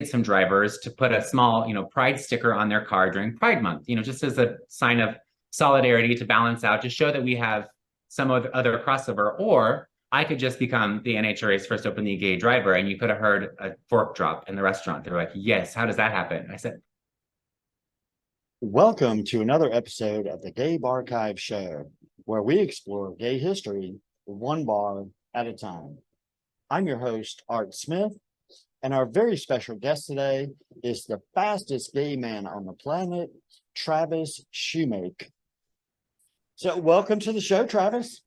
some drivers to put a small, pride sticker on their car during Pride Month, just as a sign of solidarity to balance out, to show that we have some other crossover. Or I could just become the NHRA's first openly gay driver, and you could have heard a fork drop in the restaurant. They were like, yes, how does that happen? I said, welcome to another episode of the Gay Barchives Show, where we explore gay history one bar at a time. I'm your host, Art Smith, and our very special guest today is the fastest gay man on the planet, Travis Shumake. So welcome to the show, Travis.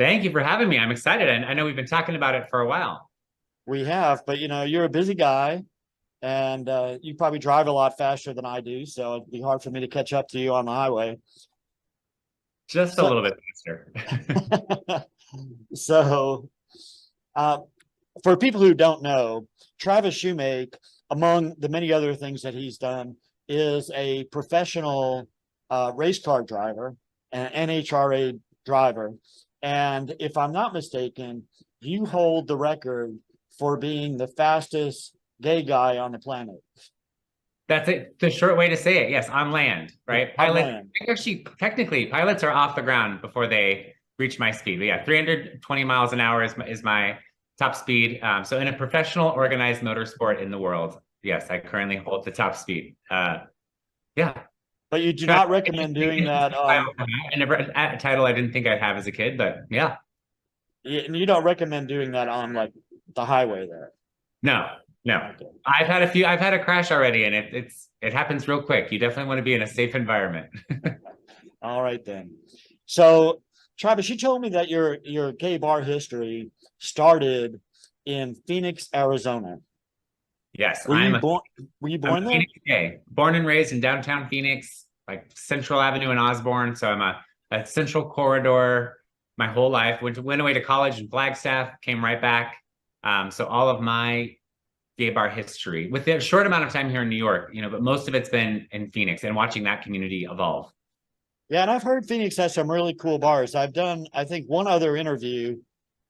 thank you for having me. I'm excited. And I know we've been talking about it for a while. We have, but you're a busy guy, and you probably drive a lot faster than I do, so it'd be hard for me to catch up to you on the highway. Just a little bit faster. So, for people who don't know, Travis Shumake, among the many other things that he's done, is a professional race car driver, an NHRA driver. And if I'm not mistaken, you hold the record for being the fastest gay guy on the planet. That's it. The short way to say it. Yes, on land, right? Land. Actually, technically, pilots are off the ground before they reach my speed. But yeah, 320 miles an hour is my top speed. So in a professional organized motorsport in the world, yes, I currently hold the top speed. Yeah. But you do not recommend doing that. I never a title I didn't think I'd have as a kid, but yeah. You don't recommend doing that on like the highway there. No. Okay. I've had a crash already, and it happens real quick. You definitely want to be in a safe environment. All right then. So Travis, you told me that your gay bar history started in Phoenix, Arizona. Yes, were you born there? Phoenix gay. Born and raised in downtown Phoenix, like Central Avenue in Osborne. So I'm a Central Corridor my whole life. Went away to college in Flagstaff, came right back. So all of my gay bar history, with a short amount of time here in New York, but most of it's been in Phoenix and watching that community evolve. Yeah, and I've heard Phoenix has some really cool bars. I've done, I think, one other interview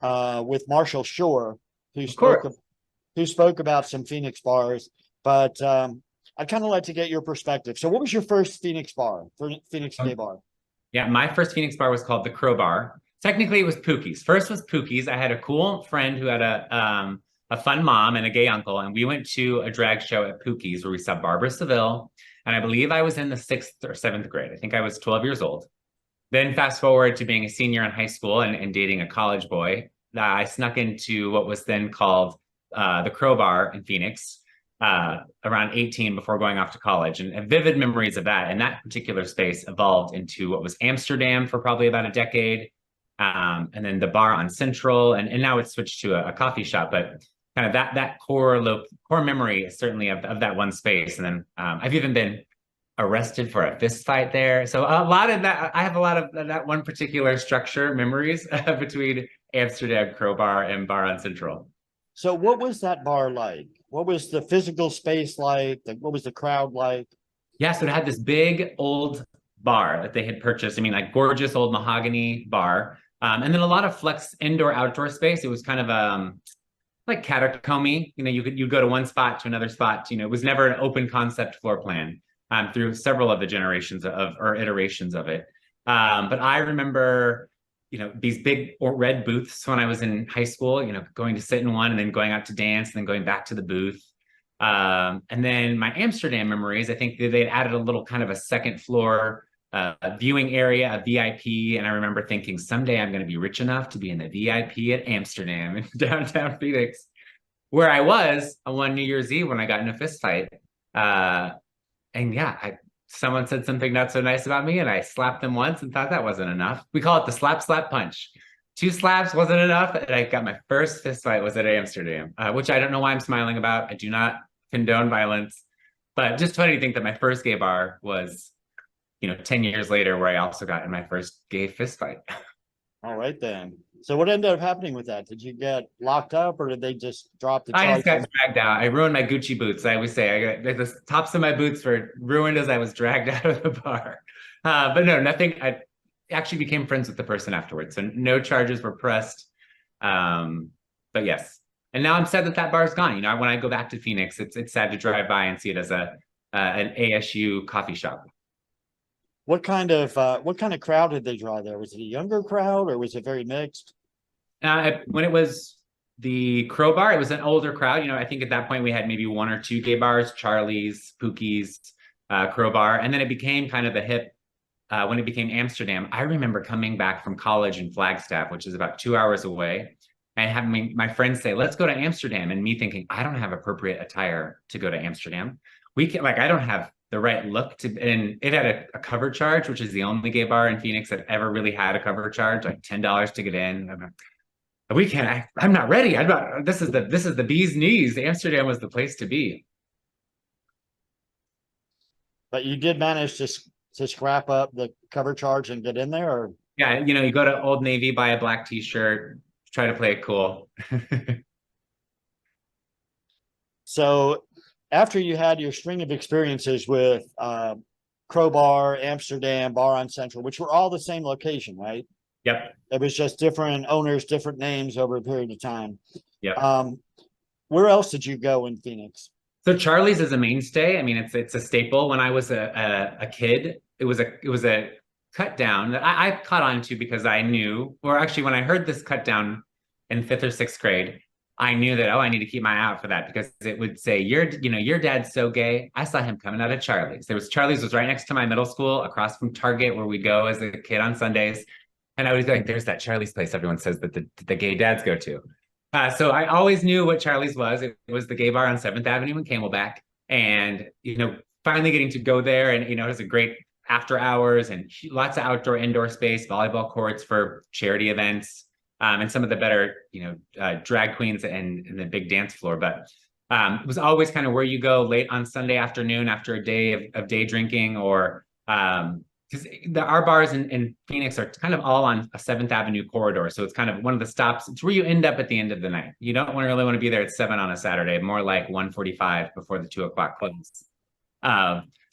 with Marshall Shore, who spoke about some Phoenix bars. But I'd kind of like to get your perspective. So what was your first Phoenix bar, Phoenix gay bar? Yeah, my first Phoenix bar was called the Crowbar. Technically, it was Pookie's. First was Pookie's. I had a cool friend who had a fun mom and a gay uncle, and we went to a drag show at Pookie's where we saw Barbara Seville, and I believe I was in the 6th or 7th grade. I think I was 12 years old. Then fast forward to being a senior in high school and dating a college boy. I snuck into what was then called the Crowbar in Phoenix around 18 before going off to college, and vivid memories of that. And that particular space evolved into what was Amsterdam for probably about a decade, and then the bar on Central, and now it's switched to a coffee shop. But kind of that core memory certainly of that one space. And then I've even been arrested for a fist fight there. So a lot of that, I have a lot of that one particular structure memories between Amsterdam Crowbar and Bar on Central. So what was that bar like? What was the physical space like? What was the crowd like? Yeah, so it had this big old bar that they had purchased. I mean, like gorgeous old mahogany bar. And then a lot of flex indoor outdoor space. It was kind of like catacomby. You'd go to one spot to another spot. It was never an open concept floor plan through several of the generations or iterations of it. But I remember, these big red booths when I was in high school, going to sit in one and then going out to dance and then going back to the booth. And then my Amsterdam memories, I think they'd added a little kind of a second floor viewing area, a VIP. And I remember thinking someday I'm going to be rich enough to be in the VIP at Amsterdam in downtown Phoenix, where I was on one New Year's Eve when I got in a fist fight. And yeah, someone said something not so nice about me, and I slapped them once and thought that wasn't enough. We call it the slap punch. 2 slaps wasn't enough, and I got my first fist fight was at Amsterdam, which I don't know why I'm smiling about. I do not condone violence, but just funny to think that my first gay bar was 10 years later, where I also got in my first gay fist fight. All right, then. So what ended up happening with that? Did you get locked up, or did they just drop the charges? I just got dragged out. I ruined my Gucci boots. I always say I got the tops of my boots were ruined as I was dragged out of the bar. But no, nothing. I actually became friends with the person afterwards. So no charges were pressed. But yes, And now I'm sad that that bar's gone. You know, when I go back to Phoenix, it's sad to drive by and see it as an ASU coffee shop. What kind of crowd did they draw there? Was it a younger crowd or was it very mixed? When it was the Crow Bar, it was an older crowd. You know, I think at that point we had maybe one or two gay bars, Charlie's, Pookie's, Crow Bar, and then it became kind of the hip when it became Amsterdam. I remember coming back from college in Flagstaff, which is about 2 hours away, and having my friends say, "Let's go to Amsterdam," and me thinking, I don't have appropriate attire to go to Amsterdam. We can like I don't have the right look to, and it had a cover charge, which is the only gay bar in Phoenix that ever really had a cover charge, like $10 to get in. We can't. I'm not ready. I'm not. This is the bee's knees. Amsterdam was the place to be. But you did manage to scrap up the cover charge and get in there, or Yeah, you know, you go to Old Navy, buy a black T-shirt, try to play it cool. so after you had your string of experiences with Crowbar, Amsterdam, Bar on Central, which were all the same location, right? Yep. It was just different owners, different names over a period of time. Yep. Where else did you go in Phoenix? So Charlie's is a mainstay. I mean, it's a staple. When I was a kid, it was a cut down that I caught on to because I knew, or actually when I heard this cut down in fifth or sixth grade, I knew that, oh, I need to keep my eye out for that because it would say, your dad's so gay. I saw him coming out of Charlie's. Charlie's was right next to my middle school, across from Target, where we'd go as a kid on Sundays. And I was like, there's that Charlie's place everyone says that the gay dads go to. So I always knew what Charlie's was. It was the gay bar on 7th Avenue in Camelback. And, finally getting to go there, and, it was a great after hours and lots of outdoor, indoor space, volleyball courts for charity events, and some of the better, drag queens and the big dance floor. But it was always kind of where you go late on Sunday afternoon after a day of day drinking, or because our bars in Phoenix are kind of all on a 7th Avenue corridor. So it's kind of one of the stops. It's where you end up at the end of the night. You don't really want to be there at 7 on a Saturday, more like 1:45 before the 2 o'clock close.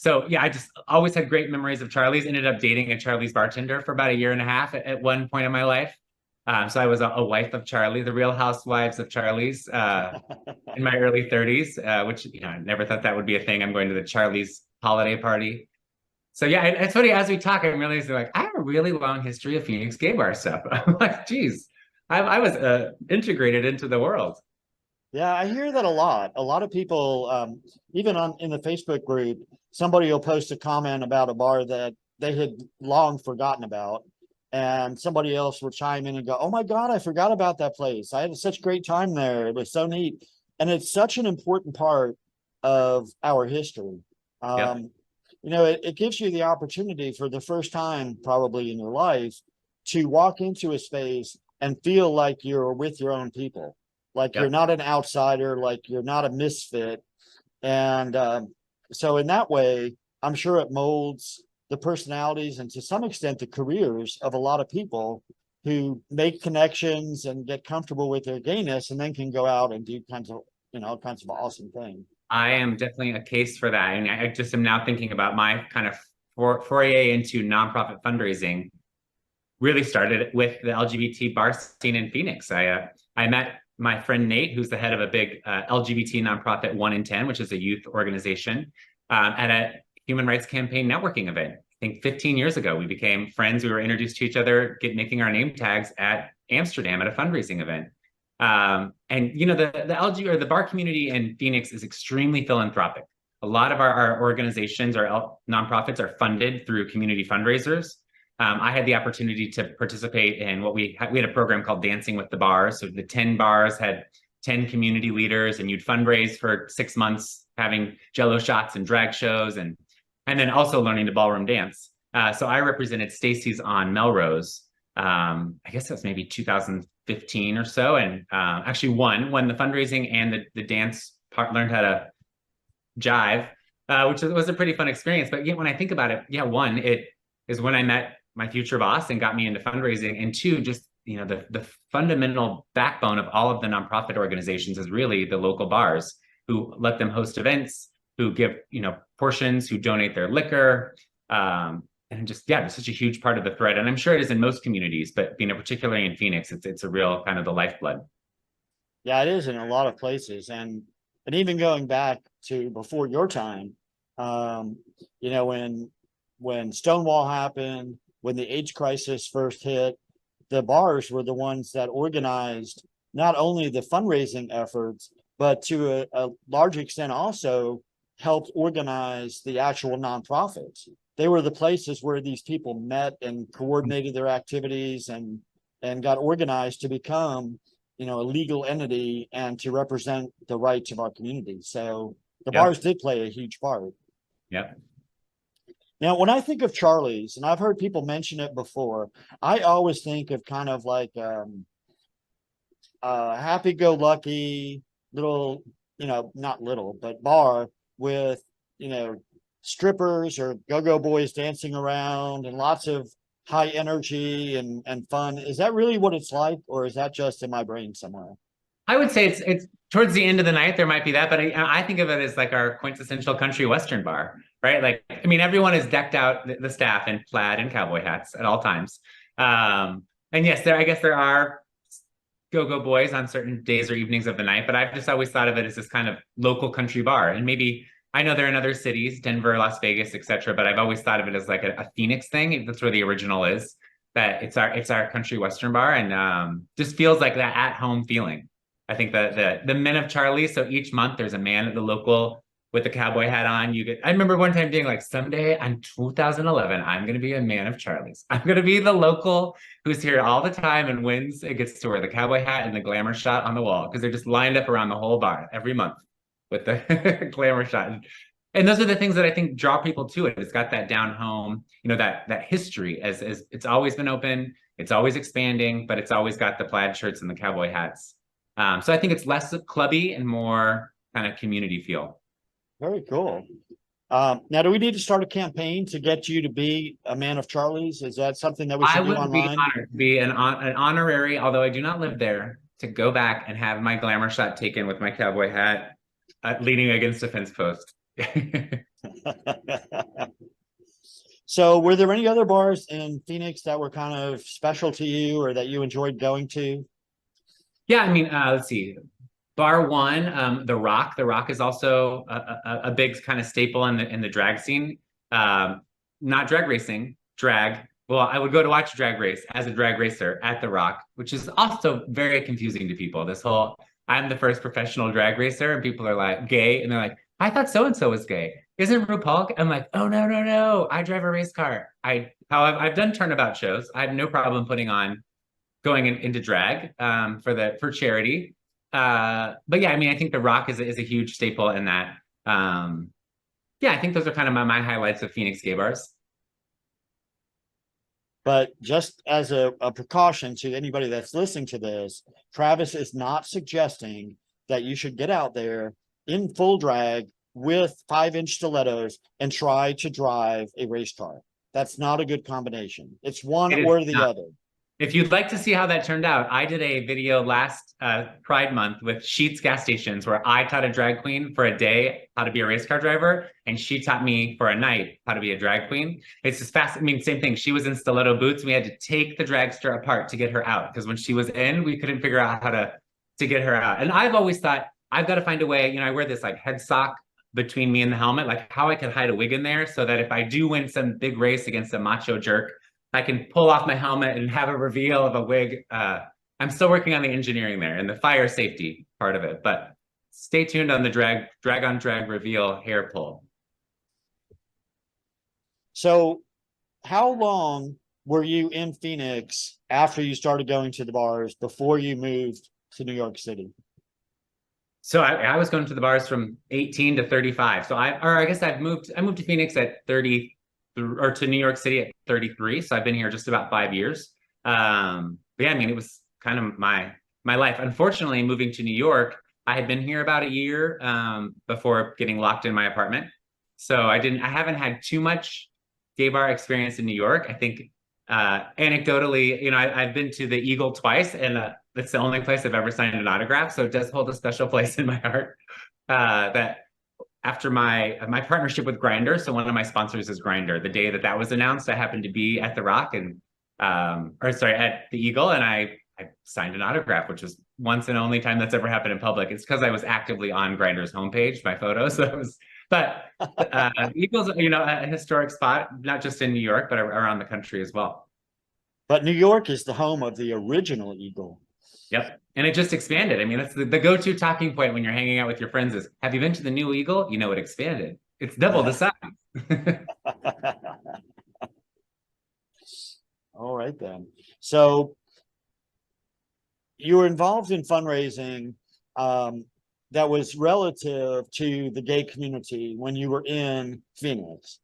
So yeah, I just always had great memories of Charlie's. Ended up dating a Charlie's bartender for about a year and a half at one point in my life. So I was a wife of Charlie, the Real Housewives of Charlie's in my early 30s, which, I never thought that would be a thing. I'm going to the Charlie's holiday party. So yeah, it's funny, as we talk, I'm realizing like I have a really long history of Phoenix gay bar stuff. I'm like, geez, I was integrated into the world. Yeah, I hear that a lot. A lot of people, even in the Facebook group, somebody will post a comment about a bar that they had long forgotten about, and somebody else will chime in and go, "Oh my God, I forgot about that place. I had such a great time there. It was so neat." And it's such an important part of our history. Yep. It gives you the opportunity for the first time probably in your life to walk into a space and feel like you're with your own people, like Yep. you're not an outsider, like you're not a misfit. And so in that way, I'm sure it molds the personalities and to some extent the careers of a lot of people who make connections and get comfortable with their gayness and then can go out and do kinds of awesome things. I am definitely a case for that. And I just am now thinking about my kind of foray into nonprofit fundraising. Really started with the LGBT bar scene in Phoenix. I met my friend Nate, who's the head of a big LGBT nonprofit 1 in 10, which is a youth organization, at a human rights campaign networking event. I think 15 years ago, we became friends. We were introduced to each other, making our name tags at Amsterdam at a fundraising event. And the LG or the bar community in Phoenix is extremely philanthropic. A lot of our organizations, our nonprofits, are funded through community fundraisers. I had the opportunity to participate in what we had a program called Dancing with the Bars. So the 10 bars had 10 community leaders, and you'd fundraise for 6 months, having Jello shots and drag shows, and then also learning to ballroom dance. So I represented Stacy's on Melrose. I guess that was maybe 2015 or so, and actually won the fundraising and the dance part. Learned how to jive, which was a pretty fun experience. But when I think about it, one, it is when I met my future boss and got me into fundraising, and two, just the fundamental backbone of all of the nonprofit organizations is really the local bars who let them host events, who give portions, who donate their liquor, and just it's such a huge part of the thread. And I'm sure it is in most communities, but particularly in Phoenix, it's a real kind of the lifeblood. Yeah, it is in a lot of places, and even going back to before your time, um, you know, when Stonewall happened, when the AIDS crisis first hit, the bars were the ones that organized not only the fundraising efforts, but to a large extent also helped organize the actual nonprofits. They were the places where these people met and coordinated their activities and got organized to become, you know, a legal entity and to represent the rights of our community. So the Yep. bars did play a huge part. Yep. Now, when I think of Charlie's, and I've heard people mention it before, I always think of kind of like happy-go-lucky little, you know, not little, but bar with, you know, strippers or go-go boys dancing around and lots of high energy and fun. Is that really what it's like, or is that just in my brain somewhere? I would say it's towards the end of the night there might be that, but I think of it as like our quintessential country western bar, right? Like I mean, everyone is decked out the staff in plaid and cowboy hats at all times. And yes, there I guess there are go-go boys on certain days or evenings of the night, but I've just always thought of it as this kind of local country bar. And maybe I know they're in other cities, Denver, Las Vegas, etc., but I've always thought of it as like a Phoenix thing. That's where the original is. That it's our country western bar, and just feels like that at home feeling. I think the men of Charlie. So each month there's a man at the local with the cowboy hat on. You get. I remember one time being like, someday in 2011, I'm going to be a man of Charlie's. I'm going to be the local who's here all the time and wins. It gets to wear the cowboy hat and the glamour shot on the wall because they're just lined up around the whole bar every month with the glamour shot. And those are the things that I think draw people to it. It's got that down home, you know, that history as it's always been open, it's always expanding, but it's always got the plaid shirts and the cowboy hats. So I think it's less clubby and more kind of community feel. Very cool. Now, do we need to start a campaign to get you to be a man of Charlie's? Is that something that we I should do would be online? honored to be an honorary, although I do not live there, to go back and have my glamour shot taken with my cowboy hat, leaning against a fence post. So, were there any other bars in Phoenix that were kind of special to you or that you enjoyed going to? Yeah, I mean, let's see. Bar one, the Rock. The Rock is also a big kind of staple in the drag scene. Not drag racing, drag. Well, I would go to watch a drag race as a drag racer at the Rock, which is also very confusing to people. This whole I'm the first professional drag racer, and people are like gay, and they're like, I thought so and so was gay. Isn't RuPaul? I'm like, oh no, no, no. I drive a race car. However, I've done turnabout shows. I have no problem putting on going into drag for charity. But yeah, I mean, I think The Rock is a huge staple in that. Yeah, I think those are kind of my highlights of Phoenix gay bars. But just as a precaution to anybody that's listening to this, Travis is not suggesting that you should get out there in full drag with 5-inch stilettos and try to drive a race car. That's not a good combination. It's one It is or the not. other. If you'd like to see how that turned out, I did a video last Pride Month with Sheetz gas stations where I taught a drag queen for a day how to be a race car driver, and she taught me for a night how to be a drag queen. It's just fast. I mean, same thing. She was in stiletto boots. We had to take the dragster apart to get her out because when she was in, we couldn't figure out how to get her out. And I've always thought I've got to find a way. You know, I wear this like head sock between me and the helmet, like how I could hide a wig in there so that if I do win some big race against a macho jerk, I can pull off my helmet and have a reveal of a wig. I'm still working on the engineering there and the fire safety part of it, but stay tuned on the drag on drag reveal hair pull. So, how long were you in Phoenix after you started going to the bars before you moved to New York City? So I was going to the bars from 18 to 35. So I guess I moved to Phoenix at 30 or to New York City at 33. So I've been here just about 5 years. But yeah, I mean, it was kind of my life. Unfortunately, moving to New York, I had been here about a year before getting locked in my apartment. So I haven't had too much gay bar experience in New York. I think anecdotally, you know, I've been to the Eagle twice, and that's the only place I've ever signed an autograph. So it does hold a special place in my heart. That after my partnership with Grindr, so one of my sponsors is Grindr. The day that was announced, I happened to be at the Rock and at the Eagle, and I signed an autograph, which was once and only time that's ever happened in public. It's because I was actively on Grindr's homepage, my photos. So it was, but Eagle's, a historic spot, not just in New York, but around the country as well. But New York is the home of the original Eagle. Yep. And it just expanded. I mean, that's the go-to talking point when you're hanging out with your friends is, have you been to the new Eagle? It expanded. It's double the size. All right, then. So you were involved in fundraising that was relative to the gay community when you were in Phoenix.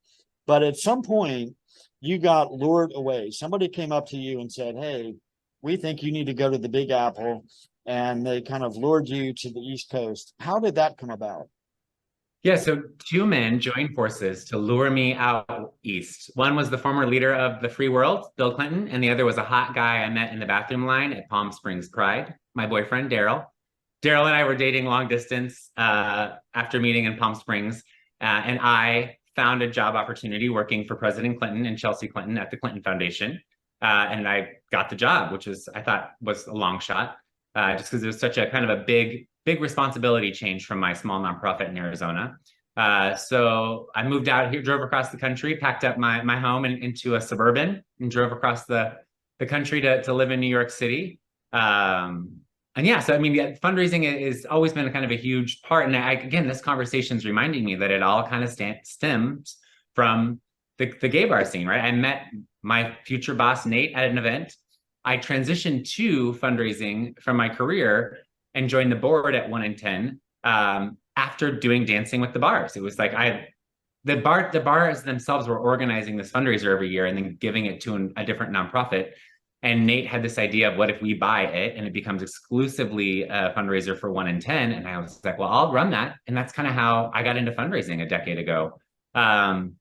But at some point, you got lured away. Somebody came up to you and said, hey, we think you need to go to the Big Apple. And they kind of lured you to the East Coast. How did that come about? Yeah, so two men joined forces to lure me out east. One was the former leader of the free world, Bill Clinton, and the other was a hot guy I met in the bathroom line at Palm Springs Pride, my boyfriend, Daryl. Daryl and I were dating long distance after meeting in Palm Springs, and I found a job opportunity working for President Clinton and Chelsea Clinton at the Clinton Foundation. And I got the job, which I thought was a long shot, just because it was such a kind of a big responsibility change from my small nonprofit in Arizona. So I moved out here, drove across the country, packed up my home into a Suburban and drove across the country to live in New York City. And yeah, so I mean, fundraising has always been kind of a huge part. And again, this conversation is reminding me that it all kind of stems from the gay bar scene, right? I met my future boss, Nate, at an event. I transitioned to fundraising from my career and joined the board at 1 in 10 after doing Dancing with the Bars. It was like the bars themselves were organizing this fundraiser every year and then giving it to a different nonprofit. And Nate had this idea of what if we buy it and it becomes exclusively a fundraiser for 1 in 10. And I was like, well, I'll run that. And that's kind of how I got into fundraising a decade ago. And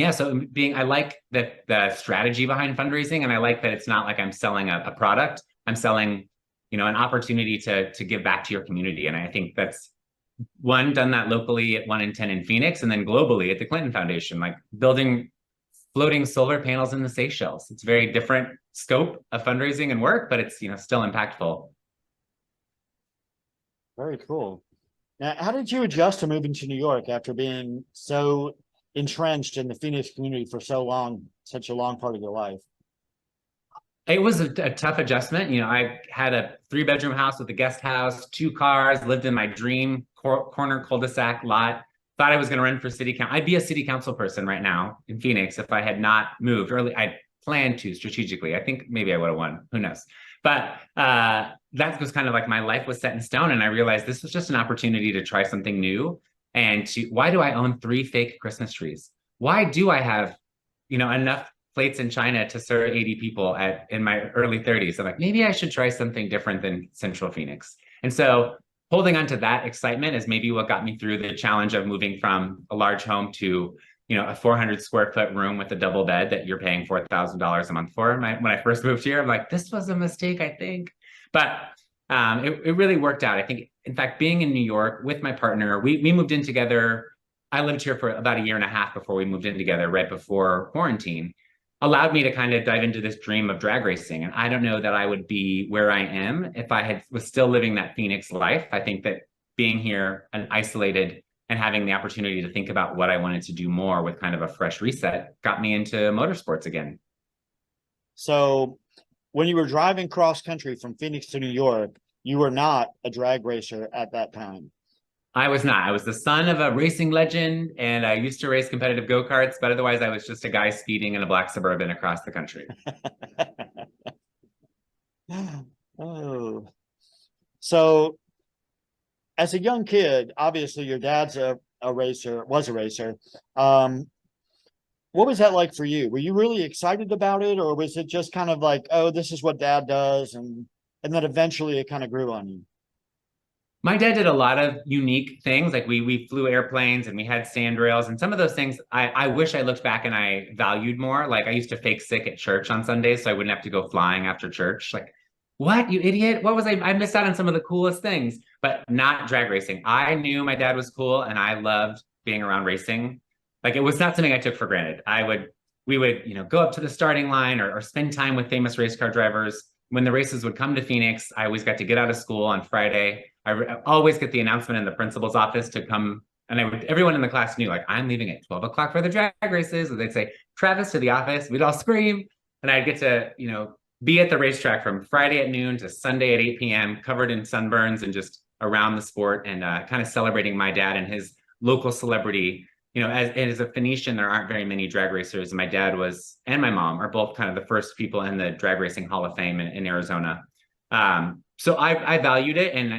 yeah, so I like the strategy behind fundraising, and I like that it's not like I'm selling a product. I'm selling, an opportunity to give back to your community. And I think that's done that locally at 1 in 10 in Phoenix, and then globally at the Clinton Foundation, like building floating solar panels in the Seychelles. It's very different scope of fundraising and work, but it's still impactful. Very cool. Now, how did you adjust to moving to New York after being so entrenched in the Phoenix community for so long, such a long part of your life? It was a tough adjustment. I had a 3-bedroom house with a guest house, 2 cars, lived in my dream corner cul-de-sac lot. Thought I was going to run for city council. I'd be a city council person right now in Phoenix if I had not moved early. I planned to strategically. I think maybe I would have won. Who knows? But that was kind of like my life was set in stone. And I realized this was just an opportunity to try something new. And why do I own 3 fake Christmas trees? Why do I have, enough plates in China to serve 80 people in my early 30s? I'm like, maybe I should try something different than Central Phoenix. And so holding on to that excitement is maybe what got me through the challenge of moving from a large home to, a 400 square foot room with a double bed that you're paying $4,000 a month for. When I first moved here, I'm like, this was a mistake, I think. But it really worked out. I think, in fact, being in New York with my partner, we moved in together. I lived here for about 1.5 years before we moved in together, right before quarantine, allowed me to kind of dive into this dream of drag racing. And I don't know that I would be where I am if I was still living that Phoenix life. I think that being here and isolated and having the opportunity to think about what I wanted to do more with kind of a fresh reset got me into motorsports again. So when you were driving cross country from Phoenix to New York, you were not a drag racer at that time. I was not. I was the son of a racing legend, and I used to race competitive go-karts, but otherwise I was just a guy speeding in a black Suburban across the country. Oh. So as a young kid, obviously your dad's was a racer. What was that like for you? Were you really excited about it, or was it just kind of like, oh, this is what dad does, and then eventually it kind of grew on you? My dad did a lot of unique things. Like we flew airplanes and we had sandrails, and some of those things I wish I looked back and I valued more. Like I used to fake sick at church on Sundays so I wouldn't have to go flying after church. Like, what, you idiot? What was I missed out on some of the coolest things, but not drag racing. I knew my dad was cool and I loved being around racing. Like it was not something I took for granted. We would, go up to the starting line or spend time with famous race car drivers. when the races would come to Phoenix, I always got to get out of school on Friday. I always get the announcement in the principal's office to come. And everyone in the class knew, like, I'm leaving at 12 o'clock for the drag races. And they'd say, Travis, to the office. We'd all scream. And I'd get to, be at the racetrack from Friday at noon to Sunday at 8 p.m., covered in sunburns and just around the sport, and kind of celebrating my dad and his local celebrity. As a Phoenician, there aren't very many drag racers. And my dad and my mom are both kind of the first people in the Drag Racing Hall of Fame in Arizona. So I valued it, and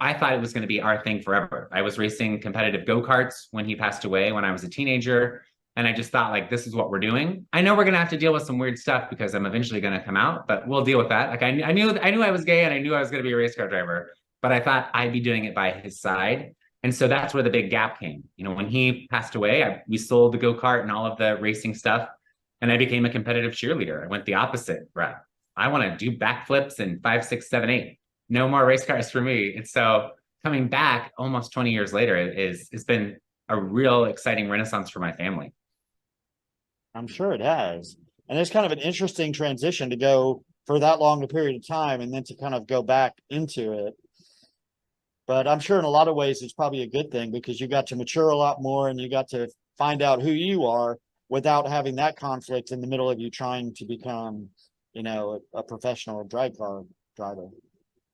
I thought it was going to be our thing forever. I was racing competitive go-karts when he passed away when I was a teenager, and I just thought, like, this is what we're doing. I know we're going to have to deal with some weird stuff because I'm eventually going to come out, but we'll deal with that. Like, I knew I was gay, and I knew I was going to be a race car driver, but I thought I'd be doing it by his side. And so that's where the big gap came. When he passed away, we sold the go-kart and all of the racing stuff, and I became a competitive cheerleader. I went the opposite route. I want to do backflips and 5, 6, 7, 8. No more race cars for me. And so coming back almost 20 years later it's been a real exciting renaissance for my family. I'm sure it has. And it's kind of an interesting transition to go for that long a period of time and then to kind of go back into it. But I'm sure in a lot of ways it's probably a good thing because you got to mature a lot more and you got to find out who you are without having that conflict in the middle of you trying to become, a professional drag car driver.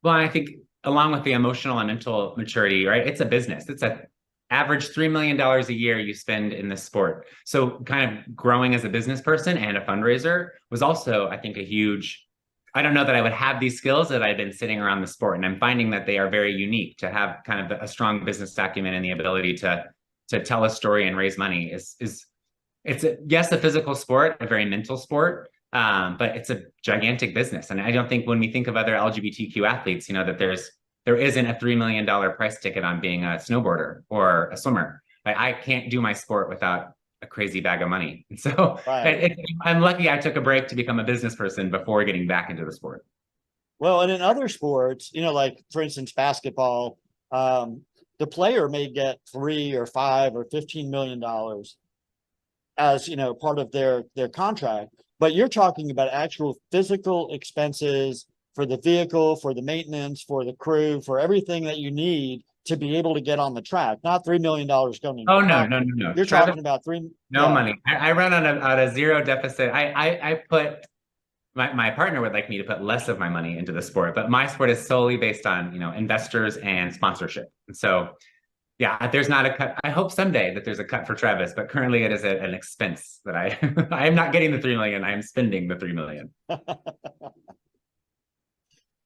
Well, I think along with the emotional and mental maturity, right? It's a business. It's a average $3 million a year you spend in this sport. So kind of growing as a business person and a fundraiser was also, I think, I don't know that I would have these skills that I've been sitting around the sport. And I'm finding that they are very unique. To have kind of a strong business acumen and the ability to tell a story and raise money it's a physical sport, a very mental sport, but it's a gigantic business. And I don't think when we think of other LGBTQ athletes, that there isn't a $3 million price ticket on being a snowboarder or a swimmer. I can't do my sport without a crazy bag of money. And so right. I'm lucky I took a break to become a business person before getting back into the sport. Well, and in other sports, like, for instance, basketball, the player may get $3 or $5 or $15 million as, part of their contract. But you're talking about actual physical expenses for the vehicle, for the maintenance, for the crew, for everything that you need to be able to get on the track. Not $3 million going into Oh, no. You're talking about no money. I run on a zero deficit. I put my partner would like me to put less of my money into the sport, but my sport is solely based on investors and sponsorship. And so yeah, there's not a cut. I hope someday that there's a cut for Travis, but currently it is an expense that I I am not getting the 3 million. I am spending the 3 million.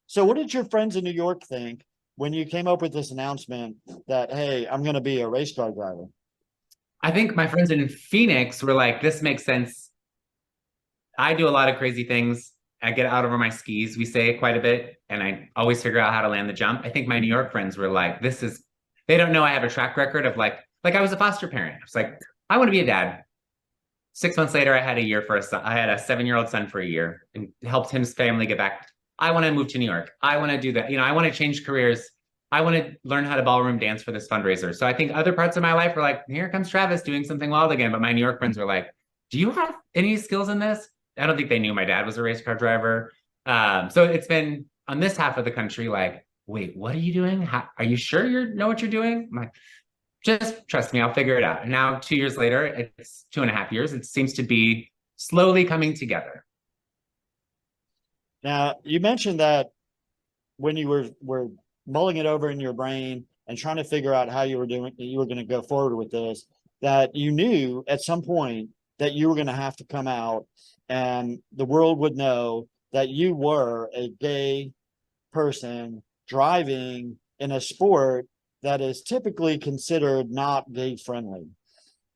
So what did your friends in New York think when you came up with this announcement that, hey, I'm going to be a race car driver? I think my friends in Phoenix were like, this makes sense. I do a lot of crazy things. I get out over my skis, we say quite a bit, and I always figure out how to land the jump. I think my New York friends were like, they don't know I have a track record of like I was a foster parent. I was like, I want to be a dad. 6 months later, I had a year for a son. I had a 7-year-old son for a year and helped his family get back. I want to move to New York. I want to do that. I want to change careers. I want to learn how to ballroom dance for this fundraiser. So I think other parts of my life were like, here comes Travis doing something wild again. But my New York friends were like, do you have any skills in this? I don't think they knew my dad was a race car driver. So it's been on this half of the country, like, wait, what are you doing? Are you sure you know what you're doing? I'm like, just trust me, I'll figure it out. And now 2 years later, it's 2.5 years. It seems to be slowly coming together. Now, you mentioned that when you were mulling it over in your brain and trying to figure out how you were going to go forward with this, that you knew at some point that you were going to have to come out and the world would know that you were a gay person driving in a sport that is typically considered not gay friendly.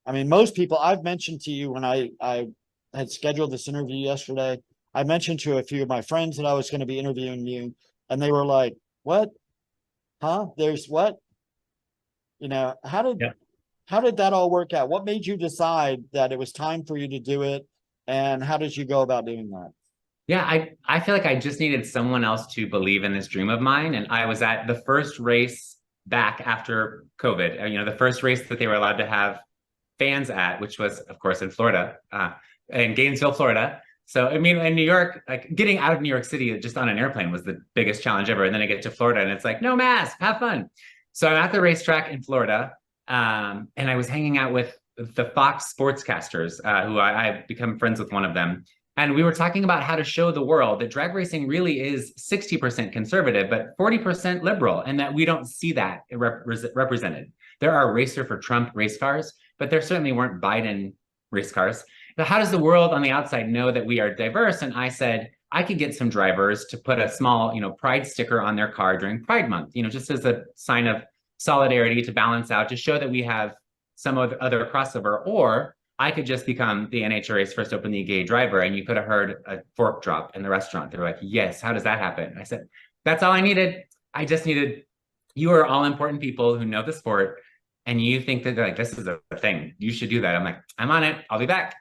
I mean, most people, I've mentioned to you when I had scheduled this interview yesterday, I mentioned to a few of my friends that I was going to be interviewing you, and they were like, what? Huh? There's what? How did that all work out? What made you decide that it was time for you to do it? And how did you go about doing that? Yeah, I feel like I just needed someone else to believe in this dream of mine. And I was at the first race back after COVID, the first race that they were allowed to have fans at, which was, of course, in Florida, in Gainesville, Florida. So, I mean, in New York, like getting out of New York City just on an airplane was the biggest challenge ever. And then I get to Florida and it's like, no mask, have fun. So I'm at the racetrack in Florida, and I was hanging out with the Fox sportscasters, who I become friends with one of them. And we were talking about how to show the world that drag racing really is 60% conservative, but 40% liberal, and that we don't see that represented. There are racer for Trump race cars, but there certainly weren't Biden race cars. But how does the world on the outside know that we are diverse? And I said, I could get some drivers to put a small, pride sticker on their car during Pride Month, just as a sign of solidarity to balance out, to show that we have some other crossover. Or I could just become the NHRA's first openly gay driver, and you could have heard a fork drop in the restaurant. They were like, yes, how does that happen? I said, that's all I needed. I just needed, you are all important people who know the sport, and you think that like, this is a thing, you should do that. I'm like, I'm on it, I'll be back.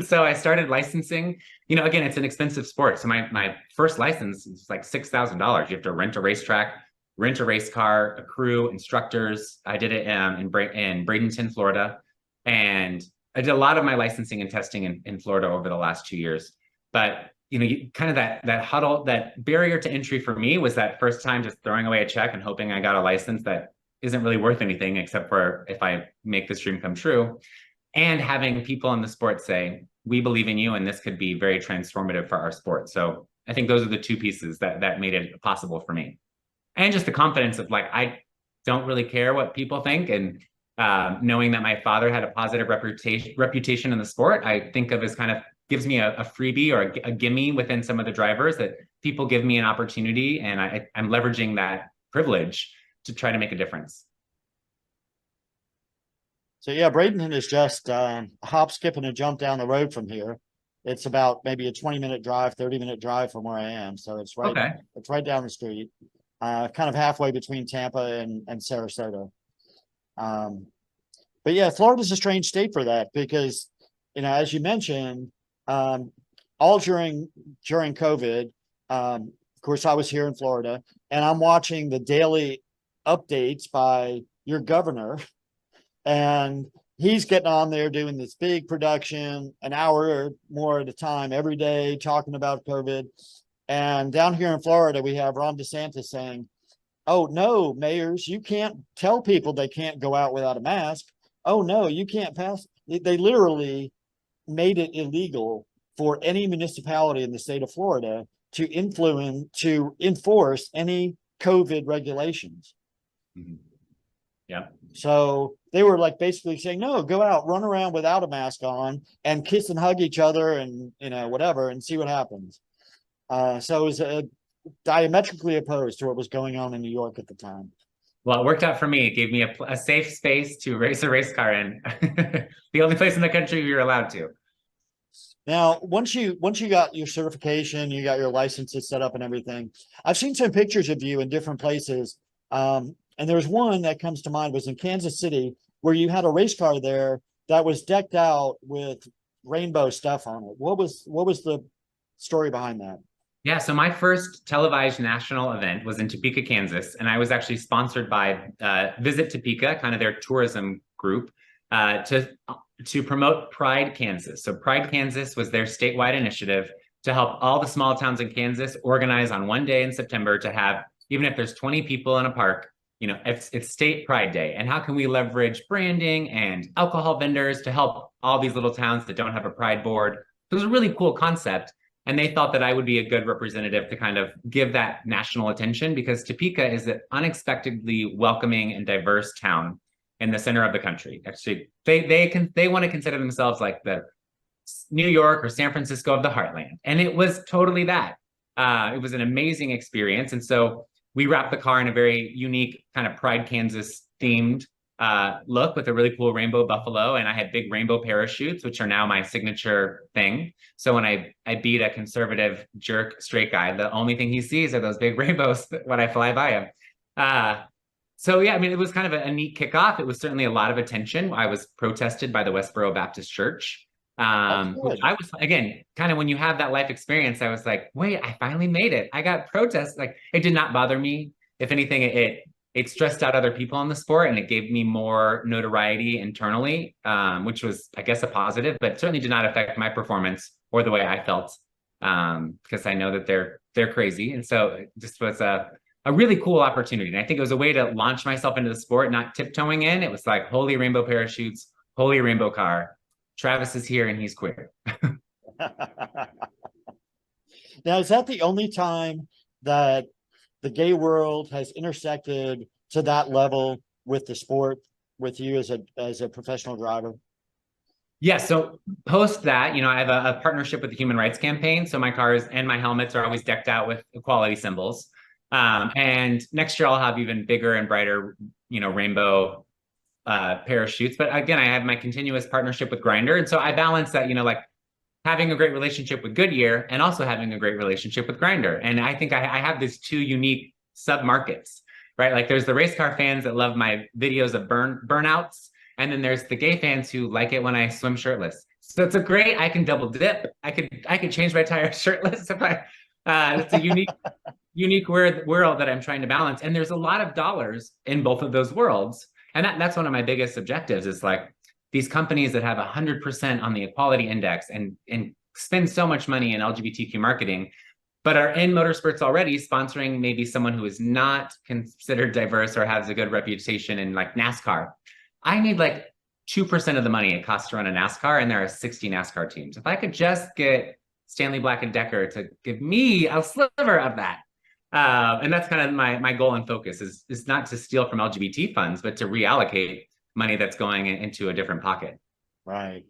So I started licensing. Again, it's an expensive sport. So my first license is like $6,000. You have to rent a racetrack, rent a race car, a crew, instructors. I did it in Bradenton, Florida. And I did a lot of my licensing and testing in Florida over the last 2 years. But kind of that huddle, that barrier to entry for me was that first time just throwing away a check and hoping I got a license that isn't really worth anything except for if I make this dream come true. And having people in the sport say, we believe in you, and this could be very transformative for our sport. So I think those are the two pieces that made it possible for me. And just the confidence of like, I don't really care what people think. And knowing that my father had a positive reputation in the sport, I think of as kind of gives me a freebie or a gimme within some of the drivers, that people give me an opportunity, and I'm leveraging that privilege to try to make a difference. So yeah, Bradenton is just a hop, skip, and a jump down the road from here. It's about maybe a 20-minute drive, 30-minute drive from where I am. So it's right, Okay. It's right down the street, kind of halfway between Tampa and Sarasota. But yeah, Florida's a strange state for that because, as you mentioned, all during COVID, of course, I was here in Florida, and I'm watching the daily updates by your governor. And he's getting on there doing this big production, an hour or more at a time every day, talking about COVID. And down here in Florida, we have Ron DeSantis saying, oh, no, mayors, you can't tell people they can't go out without a mask. Oh, no, you can't pass. They literally made it illegal for any municipality in the state of Florida to enforce any COVID regulations. Mm-hmm. Yeah. So they were like basically saying, no, go out, run around without a mask on and kiss and hug each other and, whatever, and see what happens. So it was diametrically opposed to what was going on in New York at the time. Well, it worked out for me. It gave me a safe space to race a race car in. The only place in the country you're allowed to. Now, once you got your certification, you got your licenses set up and everything, I've seen some pictures of you in different places. And there's one that comes to mind was in Kansas City, where you had a race car there that was decked out with rainbow stuff on it. What was the story behind that? Yeah, so my first televised national event was in Topeka, Kansas, and I was actually sponsored by Visit Topeka, kind of their tourism group, to promote Pride Kansas. So Pride Kansas was their statewide initiative to help all the small towns in Kansas organize on one day in September to have, even if there's 20 people in a park, it's State Pride Day. And how can we leverage branding and alcohol vendors to help all these little towns that don't have a Pride board? It was a really cool concept. And they thought that I would be a good representative to kind of give that national attention, because Topeka is an unexpectedly welcoming and diverse town in the center of the country. Actually, they want to consider themselves like the New York or San Francisco of the heartland. And it was totally that. It was an amazing experience. And so we wrapped the car in a very unique kind of Pride Kansas themed look with a really cool rainbow buffalo. And I had big rainbow parachutes, which are now my signature thing. So when I beat a conservative jerk straight guy, the only thing he sees are those big rainbows when I fly by him. So yeah, I mean, it was kind of a neat kickoff. It was certainly a lot of attention. I was protested by the Westboro Baptist Church. Which I was, again, kind of when you have that life experience, I was like, wait, I finally made it. I got protested. Like, it did not bother me. If anything, it stressed out other people in the sport, and it gave me more notoriety internally, which was, I guess, a positive, but certainly did not affect my performance or the way I felt, because I know that they're crazy. And so it just was a really cool opportunity. And I think it was a way to launch myself into the sport, not tiptoeing in. It was like, holy rainbow parachutes, holy rainbow car. Travis is here and he's queer. Now, is that the only time that the gay world has intersected to that level with the sport, with you as a professional driver? Yeah, so post that, I have a partnership with the Human Rights Campaign. So my cars and my helmets are always decked out with equality symbols. And next year I'll have even bigger and brighter, rainbow parachutes. But again, I have my continuous partnership with Grindr. And so I balance that, like having a great relationship with Goodyear and also having a great relationship with Grindr. And I think I have these two unique sub markets, right? Like there's the race car fans that love my videos of burnouts. And then there's the gay fans who like it when I swim shirtless. So it's a great, I can double dip. I could change my tires shirtless if I, it's a unique world that I'm trying to balance. And there's a lot of dollars in both of those worlds. And that's one of my biggest objectives is like these companies that have 100% on the equality index and spend so much money in LGBTQ marketing, but are in motorsports already sponsoring maybe someone who is not considered diverse or has a good reputation in like NASCAR. I need like 2% of the money it costs to run a NASCAR, and there are 60 NASCAR teams. If I could just get Stanley Black and Decker to give me a sliver of that, and that's kind of my goal and focus is not to steal from LGBT funds, but to reallocate money that's going into a different pocket. Right.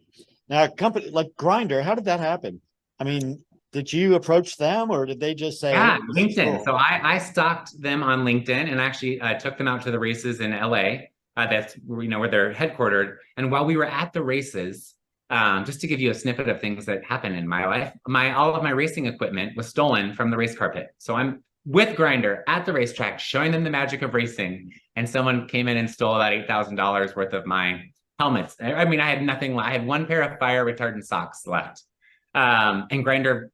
Now, a company like Grindr, how did that happen? I mean, did you approach them or did they just say, Yeah, hey, LinkedIn. cool? So I stalked them on LinkedIn and actually took them out to the races in LA. That's where they're headquartered. And while we were at the races, just to give you a snippet of things that happen in my life, all of my racing equipment was stolen from the race car pit. So I'm with Grindr at the racetrack, showing them the magic of racing, and someone came in and stole about $8,000 worth of my helmets. I mean, I had nothing. I had one pair of fire retardant socks left, and Grindr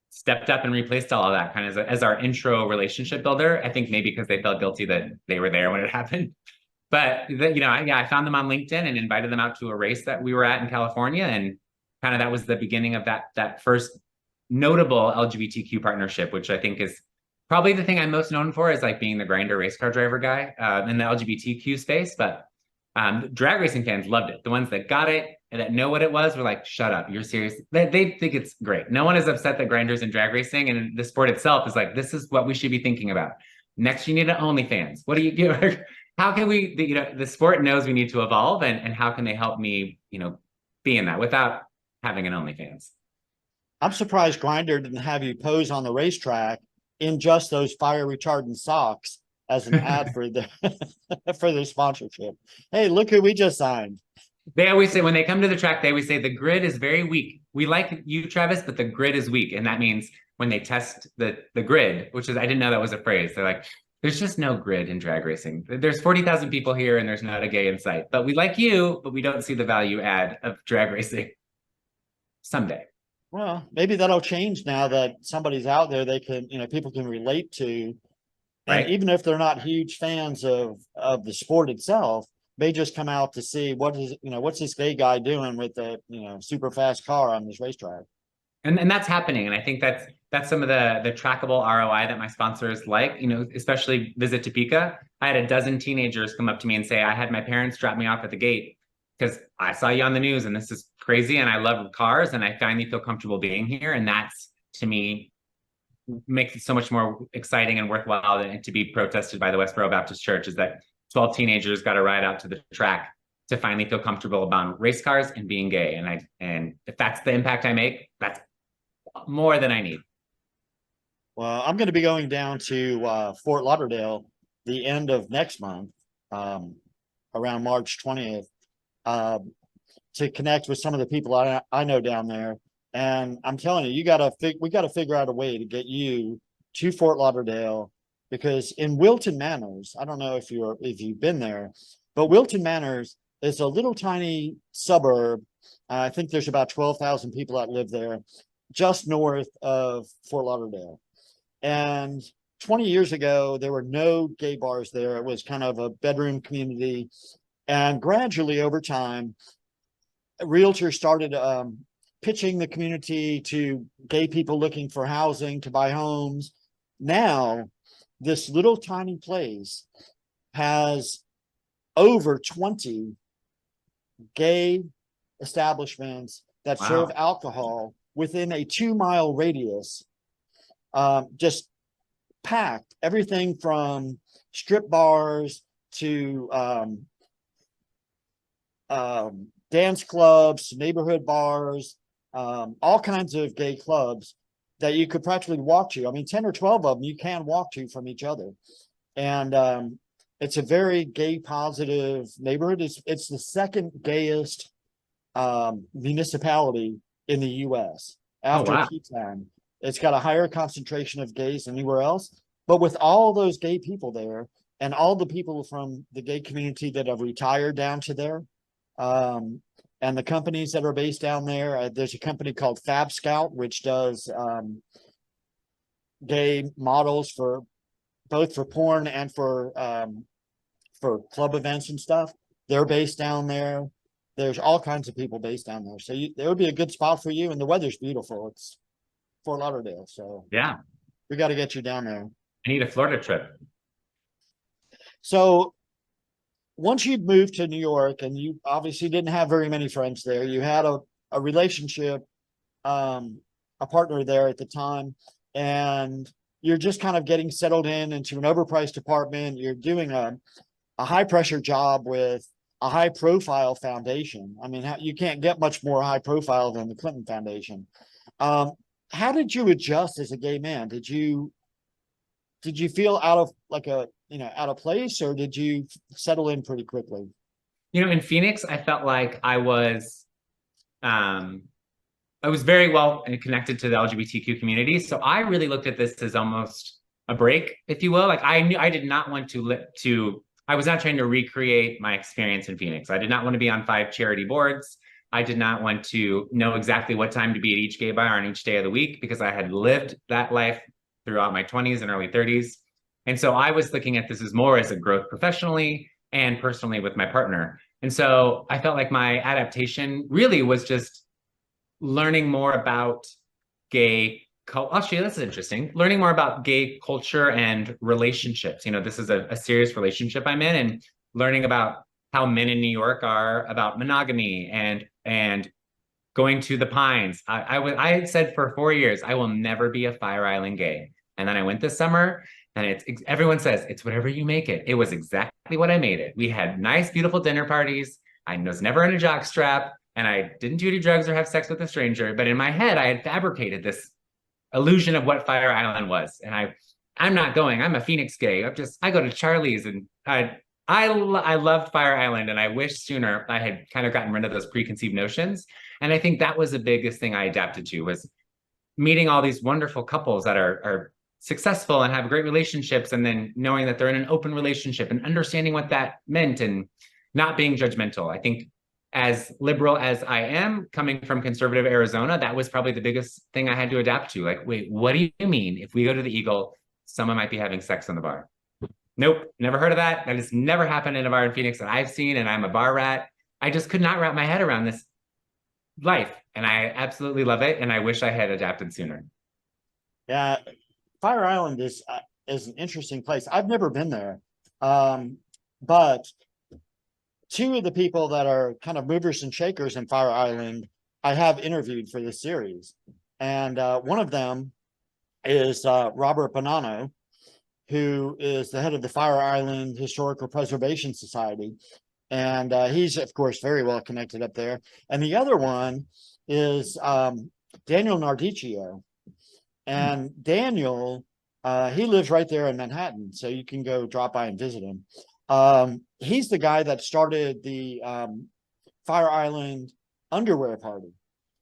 stepped up and replaced all of that kind of as our intro relationship builder. I think maybe because they felt guilty that they were there when it happened. But I found them on LinkedIn and invited them out to a race that we were at in California, and kind of that was the beginning of that first notable LGBTQ partnership, which I think is probably the thing I'm most known for, is like being the Grindr race car driver guy in the LGBTQ space. But drag racing fans loved it. The ones that got it and that know what it was were like, shut up, you're serious. They think it's great. No one is upset that Grindr's in drag racing, and the sport itself is like, this is what we should be thinking about. Next, you need an OnlyFans. What do you do? How can we, the sport knows we need to evolve, and how can they help me, be in that without having an OnlyFans? I'm surprised Grindr didn't have you pose on the racetrack in just those fire retardant socks as an ad for the for their sponsorship. Hey, look who we just signed. They always say when they come to the track, they always say the grid is very weak. We like you, Travis, but the grid is weak. And that means when they test the grid, which is, I didn't know that was a phrase. They're like, there's just no grid in drag racing. There's 40,000 people here and there's not a gay in sight. But we like you, but we don't see the value add of drag racing. Someday. Well, maybe that'll change now that somebody's out there they can, people can relate to. And Right. even if they're not huge fans of the sport itself, they just come out to see what's this gay guy doing with the, super fast car on this racetrack. And that's happening. And I think that's some of the trackable ROI that my sponsors like, especially Visit Topeka. I had a dozen teenagers come up to me and say, I had my parents drop me off at the gate because I saw you on the news and this is crazy. And I love cars and I finally feel comfortable being here. And that's, to me, makes it so much more exciting and worthwhile than to be protested by the Westboro Baptist Church, is that 12 teenagers got to ride out to the track to finally feel comfortable about race cars and being gay. And if that's the impact I make, that's more than I need. Well, I'm going to be going down to Fort Lauderdale the end of next month, around March 20th, to connect with some of the people I know down there. And I'm telling you, we got to figure out a way to get you to Fort Lauderdale, because in Wilton Manors, I don't know if you've been there, but Wilton Manors is a little tiny suburb. I think there's about 12,000 people that live there, just north of Fort Lauderdale. And 20 years ago, there were no gay bars there. It was kind of a bedroom community. And gradually over time, realtors started pitching the community to gay people looking for housing to buy homes. Now, this little tiny place has over 20 gay establishments that serve Wow. alcohol within a 2-mile radius. Just packed, everything from strip bars to dance clubs, neighborhood bars, all kinds of gay clubs that you could practically walk to. I mean, 10 or 12 of them you can walk to from each other. And it's a very gay positive neighborhood. It's the second gayest municipality in the US Oh, after wow. P-Town. It's got a higher concentration of gays than anywhere else. But with all those gay people there and all the people from the gay community that have retired down to there, and the companies that are based down there, there's a company called Fab Scout, which does gay models for both for porn and for club events and stuff. They're based down there. There's all kinds of people based down there. So there would be a good spot for you, and the weather's beautiful. It's Fort Lauderdale, so Yeah. we got to get you down there. I need a Florida trip. So once you'd moved to New York, and you obviously didn't have very many friends there, you had a relationship, a partner there at the time, and you're just kind of getting settled into an overpriced apartment. You're doing a high pressure job with a high profile foundation. I mean, you can't get much more high profile than the Clinton Foundation. How did you adjust as a gay man? Did you feel out of place, or did you settle in pretty quickly? In Phoenix, I felt like I was very well connected to the LGBTQ community. So I really looked at this as almost a break, if you will. Like, I knew I did not want I was not trying to recreate my experience in Phoenix. I did not want to be on 5 charity boards. I did not want to know exactly what time to be at each gay bar on each day of the week, because I had lived that life throughout my 20s and early 30s. And so I was looking at this as more as a growth professionally and personally with my partner. And so I felt like my adaptation really was just learning more about gay culture. Actually, that's interesting. Learning more about gay culture and relationships. This is a serious relationship I'm in, and learning about how men in New York are about monogamy and going to the Pines. I had said for 4 years, I will never be a Fire Island gay. And then I went this summer, and everyone says it's whatever you make it. It was exactly what I made it. We had nice, beautiful dinner parties. I was never in a jockstrap, and I didn't do any drugs or have sex with a stranger. But in my head, I had fabricated this illusion of what Fire Island was. And I'm not going. I'm a Phoenix gay. I go to Charlie's, and I loved Fire Island, and I wish sooner I had kind of gotten rid of those preconceived notions. And I think that was the biggest thing I adapted to, was meeting all these wonderful couples that are successful and have great relationships, and then knowing that they're in an open relationship and understanding what that meant and not being judgmental. I think as liberal as I am, coming from conservative Arizona, that was probably the biggest thing I had to adapt to. Like, wait, what do you mean if we go to the Eagle, someone might be having sex in the bar? Nope, never heard of that. That has never happened in a bar in Phoenix that I've seen, and I'm a bar rat. I just could not wrap my head around this life, and I absolutely love it, and I wish I had adapted sooner. Yeah, Fire Island is an interesting place. I've never been there, but two of the people that are kind of movers and shakers in Fire Island, I have interviewed for this series, and one of them is Robert Bonanno, who is the head of the Fire Island Historical Preservation Society. And he's, of course, very well connected up there. And the other one is Daniel Nardicchio. And Daniel, he lives right there in Manhattan, so you can go drop by and visit him. He's the guy that started the Fire Island underwear party,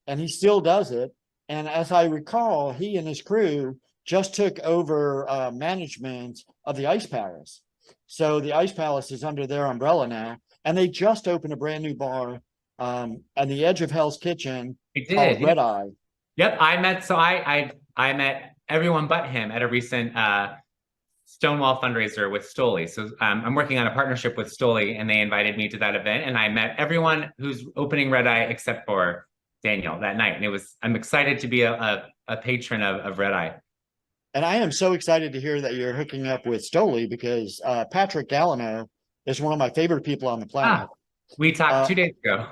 and he still does it. And as I recall, he and his crew just took over management of the Ice Palace. So the Ice Palace is under their umbrella now, and they just opened a brand new bar on the edge of Hell's Kitchen called Red Eye. Yep, I met everyone but him at a recent Stonewall fundraiser with Stoli. So I'm working on a partnership with Stoli, and they invited me to that event, and I met everyone who's opening Red Eye except for Daniel that night. And I'm excited to be a patron of Red Eye. And I am so excited to hear that you're hooking up with Stoli because Patrick Galliano is one of my favorite people on the planet. We talked 2 days ago.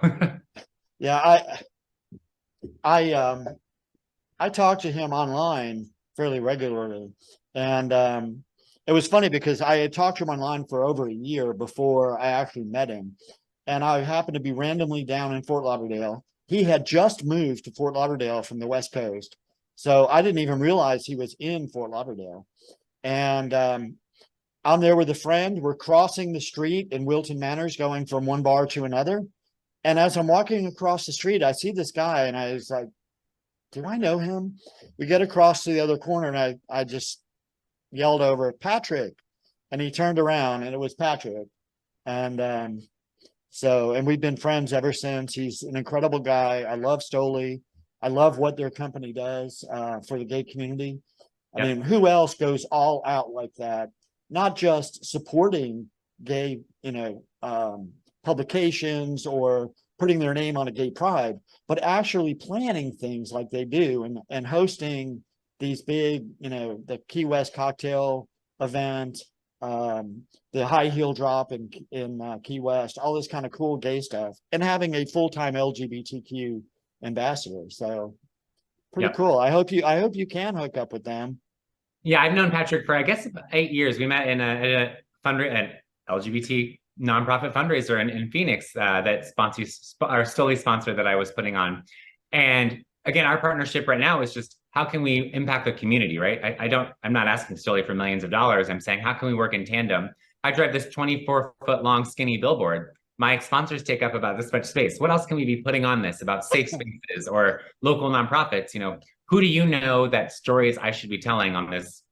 Yeah, I talk to him online fairly regularly, and it was funny because I had talked to him online for over a year before I actually met him, and I happened to be randomly down in Fort Lauderdale. He had just moved to Fort Lauderdale from the West Coast, so I didn't even realize he was in Fort Lauderdale. And I'm there with a friend. We're crossing the street in Wilton Manors, going from one bar to another. And as I'm walking across the street, I see this guy, and I was like, do I know him? We get across to the other corner, and I just yelled over, Patrick. And he turned around, and it was Patrick. And and we've been friends ever since. He's an incredible guy. I love Stoli. I love what their company does for the gay community. I mean, who else goes all out like that? Not just supporting gay, publications or putting their name on a gay pride, but actually planning things like they do and hosting these big, the Key West cocktail event, the high heel drop in Key West, all this kind of cool gay stuff, and having a full-time LGBTQ ambassador. So pretty cool. I hope you can hook up with them. Yeah, I've known Patrick for I guess 8 years. We met in an LGBT nonprofit fundraiser in Phoenix that Stoli sponsored that I was putting on. And again, our partnership right now is just how can we impact the community, right? I'm not asking Stoli for millions of dollars. I'm saying, how can we work in tandem? I drive this 24-foot long skinny billboard. My sponsors take up about this much space. What else can we be putting on this about safe spaces or local nonprofits? Who do you know that stories I should be telling on this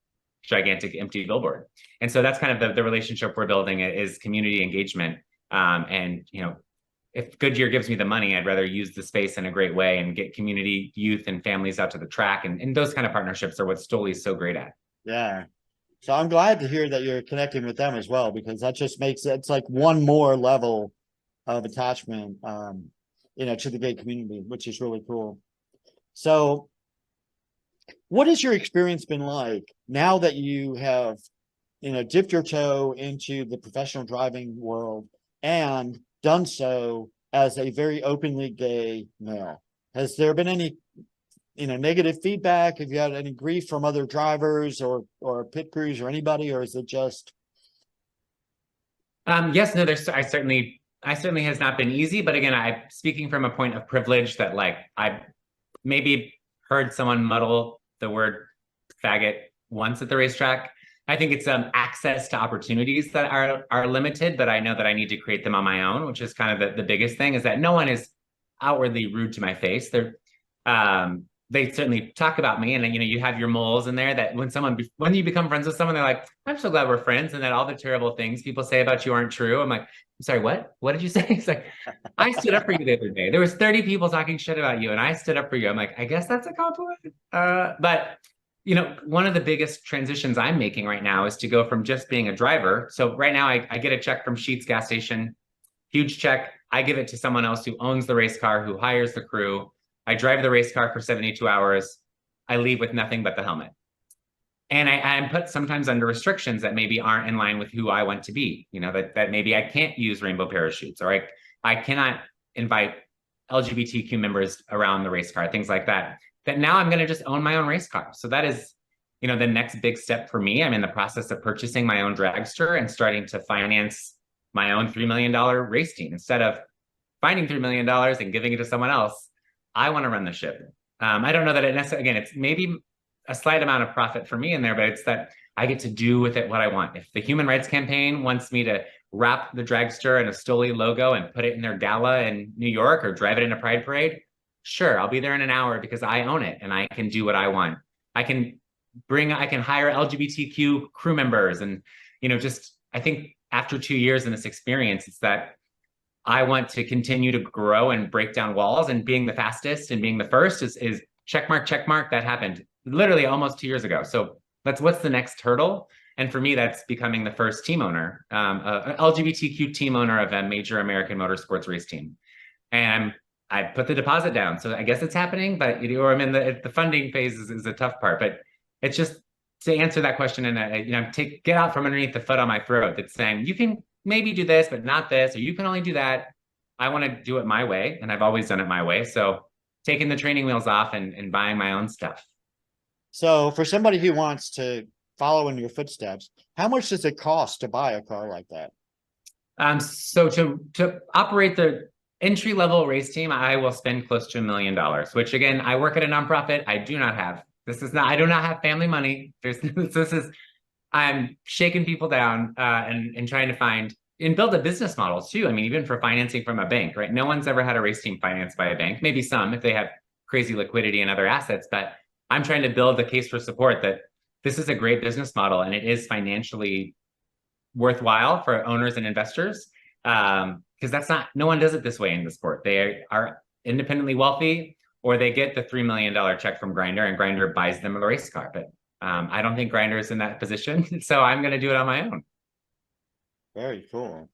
gigantic empty billboard? And so that's kind of the relationship we're building is community engagement. If Goodyear gives me the money, I'd rather use the space in a great way and get community youth and families out to the track. And those kind of partnerships are what Stoli is so great at. Yeah. So I'm glad to hear that you're connecting with them as well, because that just makes it's like one more level of attachment, to the gay community, which is really cool. So what has your experience been like now that you have, dipped your toe into the professional driving world and done so as a very openly gay male? Has there been any, negative feedback? Have you had any grief from other drivers or pit crews or anybody, or is it just? Yes, no, I certainly has not been easy, but again, I'm speaking from a point of privilege that I maybe heard someone muddle the word faggot once at the racetrack. I think it's access to opportunities that are limited, but I know that I need to create them on my own, which is kind of the biggest thing, is that no one is outwardly rude to my face. They certainly talk about me, and you have your moles in there that when you become friends with someone, they're like, I'm so glad we're friends, and that all the terrible things people say about you aren't true. I'm like, I'm sorry, what did you say? It's like, I stood up for you the other day. There was 30 people talking shit about you, and I stood up for you. I'm like, I guess that's a compliment. But one of the biggest transitions I'm making right now is to go from just being a driver. So right now I get a check from Sheetz gas station, huge check. I give it to someone else who owns the race car, who hires the crew. I drive the race car for 72 hours. I leave with nothing but the helmet. And I'm put sometimes under restrictions that maybe aren't in line with who I want to be. That maybe I can't use rainbow parachutes, or I cannot invite LGBTQ members around the race car, things like that. That now I'm going to just own my own race car. So that is, the next big step for me. I'm in the process of purchasing my own dragster and starting to finance my own $3 million race team. Instead of finding $3 million and giving it to someone else, I want to run the ship. I don't know that it necessarily, again, it's maybe a slight amount of profit for me in there, but it's that I get to do with it what I want. If the Human Rights Campaign wants me to wrap the dragster in a Stoli logo and put it in their gala in New York or drive it in a pride parade, sure, I'll be there in an hour because I own it and I can do what I want. I can hire LGBTQ crew members. And, I think after 2 years in this experience, it's that I want to continue to grow and break down walls, and being the fastest and being the first is check mark. That happened literally almost 2 years ago. So what's the next hurdle? And for me, that's becoming the first team owner, LGBTQ team owner of a major American motorsports race team. And I'm I put the deposit down. So I guess it's happening, but or I'm in the funding phase is a tough part. But it's just to answer that question and get out from underneath the foot on my throat that's saying you can maybe do this, but not this, or you can only do that. I want to do it my way, and I've always done it my way. So taking the training wheels off and buying my own stuff. So for somebody who wants to follow in your footsteps, how much does it cost to buy a car like that? So to operate the entry level race team, I will spend close to $1 million, which again, I work at a nonprofit. I do not have. I do not have family money. I'm shaking people down and trying to find and build a business model too. I mean, even for financing from a bank, right? No one's ever had a race team financed by a bank. Maybe some if they have crazy liquidity and other assets, but I'm trying to build a case for support that this is a great business model and it is financially worthwhile for owners and investors. Because no one does it this way in the sport. They are independently wealthy, or they get the $3 million check from Grinder, and Grinder buys them a race car. But I don't think Grinder is in that position, so I'm going to do it on my own. Very cool.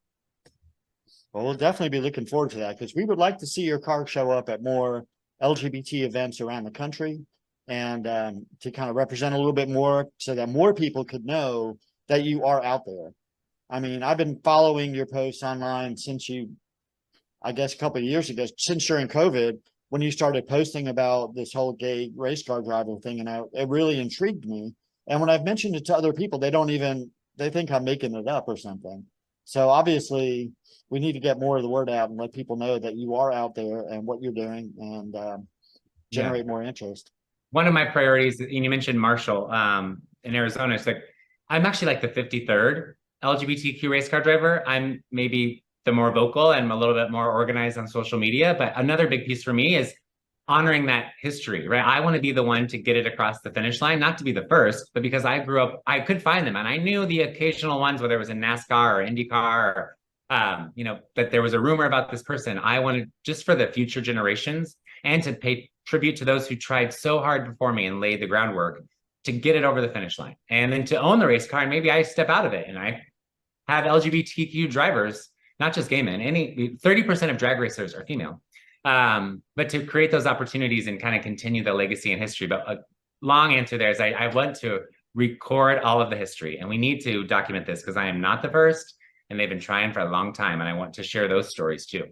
Well, we'll definitely be looking forward to that because we would like to see your car show up at more LGBT events around the country and to kind of represent a little bit more so that more people could know that you are out there. I mean, I've been following your posts online since I guess a couple of years ago, since during COVID, when you started posting about this whole gay race car driver thing, and it really intrigued me. And when I've mentioned it to other people, they think I'm making it up or something. So obviously we need to get more of the word out and let people know that you are out there and what you're doing and generate more interest. One of my priorities, and you mentioned Marshall in Arizona, it's like I'm actually like the 53rd LGBTQ race car driver. I'm maybe the more vocal and a little bit more organized on social media. But another big piece for me is honoring that history, right? I want to be the one to get it across the finish line, not to be the first, but because I grew up, I could find them. And I knew the occasional ones, whether it was in NASCAR or IndyCar, or, that there was a rumor about this person. I wanted just for the future generations and to pay tribute to those who tried so hard before me and laid the groundwork to get it over the finish line. And then to own the race car, and maybe I step out of it and I have LGBTQ drivers, not just gay men. 30% of drag racers are female. But to create those opportunities and kind of continue the legacy and history. But a long answer there is I want to record all of the history, and we need to document this because I am not the first, and they've been trying for a long time, and I want to share those stories too.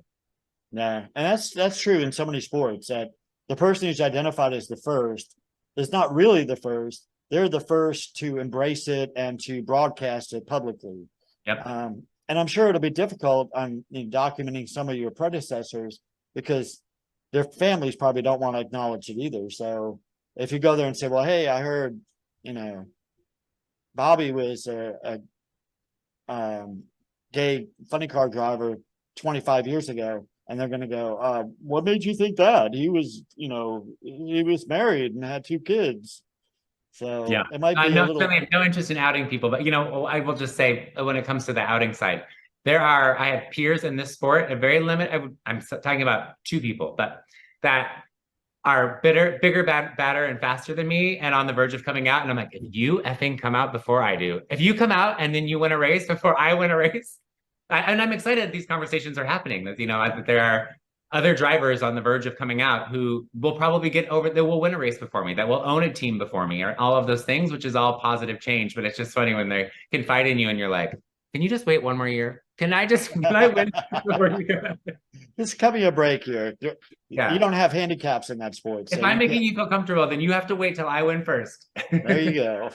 Yeah, and that's true in so many sports that the person who's identified as the first is not really the first. They're the first to embrace it and to broadcast it publicly. Yep. And I'm sure it'll be difficult on documenting some of your predecessors because their families probably don't want to acknowledge it either. So if you go there and say, well, hey, I heard, Bobby was a gay funny car driver 25 years ago. And they're going to go, what made you think that? He was married and had 2 kids. So yeah, it might be I have no interest in outing people, but I will just say when it comes to the outing side, I have peers in this sport, a very limited. I'm talking about 2 people, but that are bigger, badder, and faster than me, and on the verge of coming out. And I'm like, if you effing come out before I do, if you come out and then you win a race before I win a race, and I'm excited that these conversations are happening. That there are other drivers on the verge of coming out who will probably that will win a race before me, that will own a team before me, or all of those things, which is all positive change. But it's just funny when they confide in you and you're like, can you just wait one more year? Can I win before you go? Just cut me a break here. Yeah. You don't have handicaps in that sport. If I'm making you feel comfortable, then you have to wait till I win first. There you go.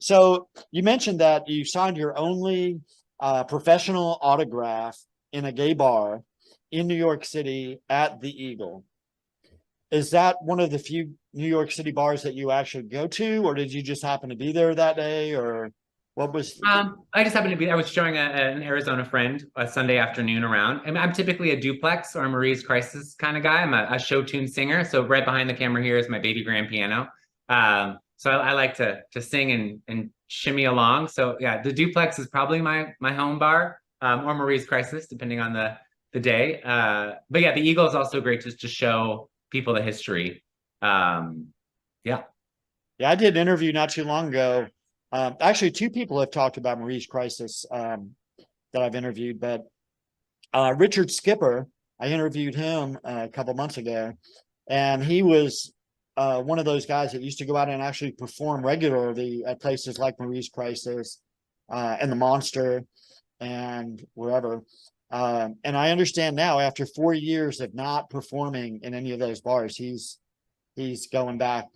So you mentioned that you signed your only professional autograph in a gay bar in New York City at the Eagle. Is that one of the few New York City bars that you actually go to, or did you just happen to be there that day, or what was? I just happened to be. I was showing an Arizona friend a Sunday afternoon around. I mean, I'm typically a duplex or a Marie's Crisis kind of guy. I'm a show tune singer, so right behind the camera here is my baby grand piano. So I like to sing and shimmy along. So yeah, the duplex is probably my home bar, or Marie's Crisis, depending on the day. But yeah, the Eagle is also great just to show people the history. Yeah, I did an interview not too long ago. Actually, 2 people have talked about Marie's Crisis that I've interviewed, but Richard Skipper I interviewed him a couple months ago, and he was one of those guys that used to go out and actually perform regularly at places like Marie's Crisis and the Monster and wherever. And I understand now, after 4 years of not performing in any of those bars, he's going back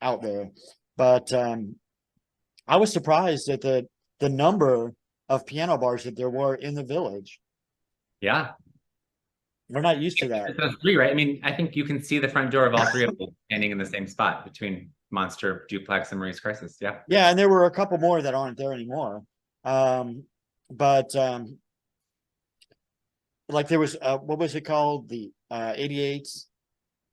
out there. But I was surprised at the number of piano bars that there were in the village. Yeah. We're not used to that. Those three, right? I mean, I think you can see the front door of all three of them standing in the same spot between Monster, Duplex, and Marie's Crisis. Yeah. Yeah, and there were a couple more that aren't there anymore. But like there was what was it called? The 88s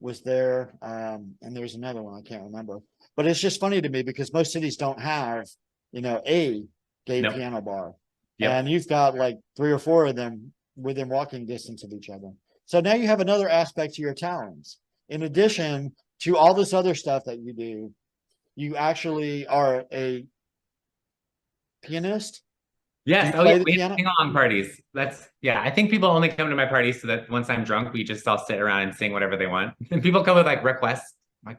was there. And there's another one I can't remember. But it's just funny to me because most cities don't have, a gay Nope. piano bar. Yep. And you've got like 3 or 4 of them within walking distance of each other. So now you have another aspect to your talents. In addition to all this other stuff that you do, you actually are a pianist. Yes. You Oh, play yeah. the We have piano? sing-along parties. Yeah. I think people only come to my parties so that once I'm drunk, we just all sit around and sing whatever they want. And people come with like requests. I'm like,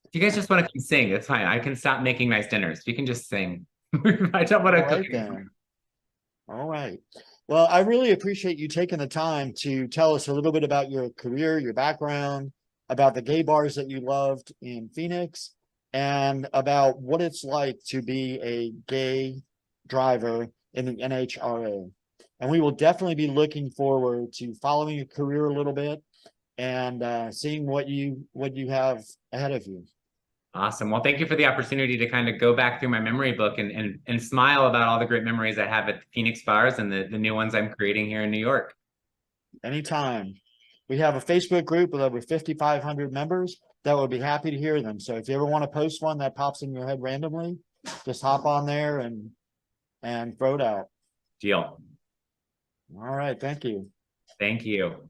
if you guys just want to come sing, it's fine. I can stop making nice dinners. You can just sing. I don't want to All right cook. then. All right. Well, I really appreciate you taking the time to tell us a little bit about your career, your background, about the gay bars that you loved in Phoenix, and about what it's like to be a gay driver in the NHRA. And we will definitely be looking forward to following your career a little bit and seeing what you have ahead of you. Awesome. Well, thank you for the opportunity to kind of go back through my memory book and smile about all the great memories I have at the Phoenix bars and the new ones I'm creating here in New York. Anytime. We have a Facebook group with over 5,500 members that would be happy to hear them. So if you ever want to post one that pops in your head randomly, just hop on there and throw it out. Deal. All right. Thank you. Thank you.